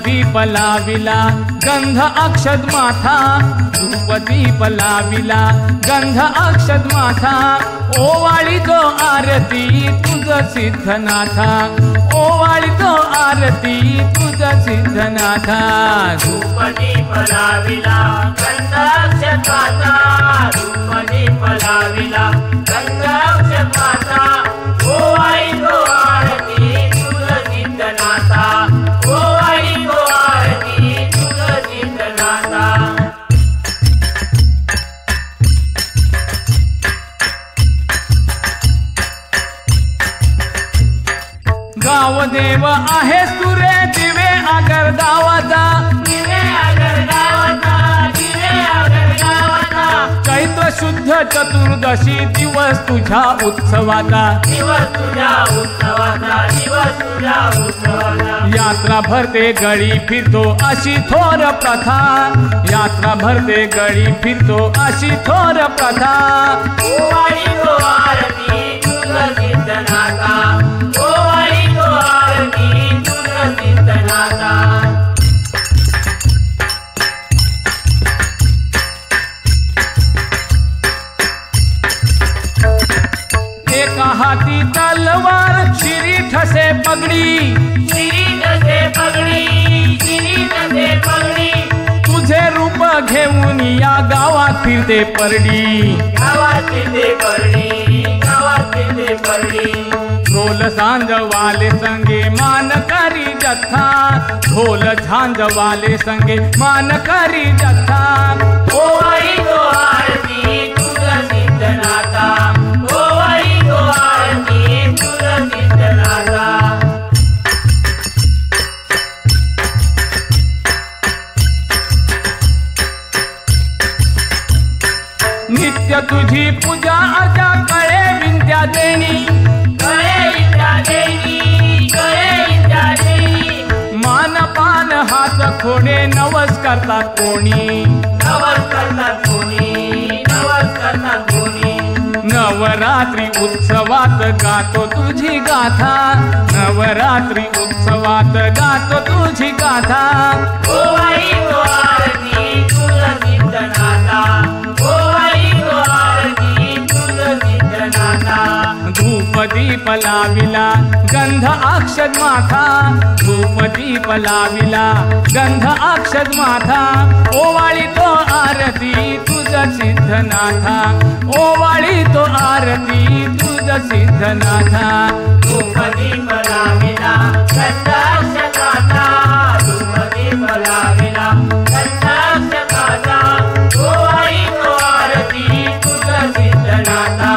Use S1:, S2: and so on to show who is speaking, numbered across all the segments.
S1: दीप लाविला गंध अक्षत माथा, धूप दीप लाविला गंध अक्षत माथा, ओवाळी तो आरती तुझ सिद्धनाथा, ओवाळी तो आरती तुझ सिद्धनाथा।
S2: धूप दीप लाविला गंध अक्षत माथा, धूप दीप लाविला गंध अक्षत माथा, ओवाळी तो आरती तुझ सिद्धनाथा, ओवाळी तो आरती तुझ सिद्धनाथा।
S1: गावदेव आहेस तू रे दिवे आगर गावाचा,
S2: दिवे आगर गावाचा, दिवे आगर गावाचा,
S1: चैत्र शुद्ध चतुर्दशी दिवस तुझ्या उत्सवाचा,
S2: दिवस तुझ्या उत्सवाचा, दिवस तुझ्या उत्सवाचा।
S1: यात्रा भरते गळी फिरतो अशी थोर प्रथा, यात्रा भरते गळी फिरतो अशी थोर प्रथा।
S2: ओवाळी तो आरती तुझ सिद्धनाथा, ओवाळी तो आरती तुझ सिद्धनाथा।
S1: एका हाती तलवार शिरी ठसे पगडी,
S2: शिरी ठसे पगडी, शिरी ठसे पगडी,
S1: तुझे रूप घेऊन या गावात फिरते परडी,
S2: गावात फिरते परडी, गावात फिरते परडी।
S1: ढोल झांजवाले संगे मानकरी जत्था, ढोल झांजवाले संगे मानकरी जत्था।
S2: ओवाळी तो आरती तुझ सिद्धनाथा, ओवाळी तो आरती तुझ सिद्धनाथा।
S1: नित्य तुझी पूजा अर्चा कळे विंध्या देणी,
S2: कळे विद्या देवी, कळे विद्या देवी,
S1: मानपान हात खोडे नवस करतात कोणी,
S2: नवस करतात कोणी, नवस करतात कोणी।
S1: नवरात्री उत्सवात गातो तुझी गाथा, नवरात्री उत्सवात गातो तुझी गाथा।
S2: ओवाळी तो आरती तुझ सिद्धनाथा, ओवाळी तो आरती तुझ सिद्धनाथा।
S1: धूप दीप लाविला गंध अक्षत माथा, धूप दीप लाविला गंध अक्षत माथा, ओवाळी तो आरती तुझ सिद्धनाथा, ओवाळी तो आरती तुझ सिद्धनाथा।
S2: धूप दीप लाविला गंध अक्षत माथा, धूप दीप लाविला गंध अक्षत माथा, ओवाळी तो आरती तुझ सिद्धनाथा,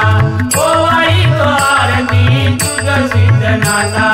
S2: ओवाळी तो आरती तुझ सिद्धनाथा।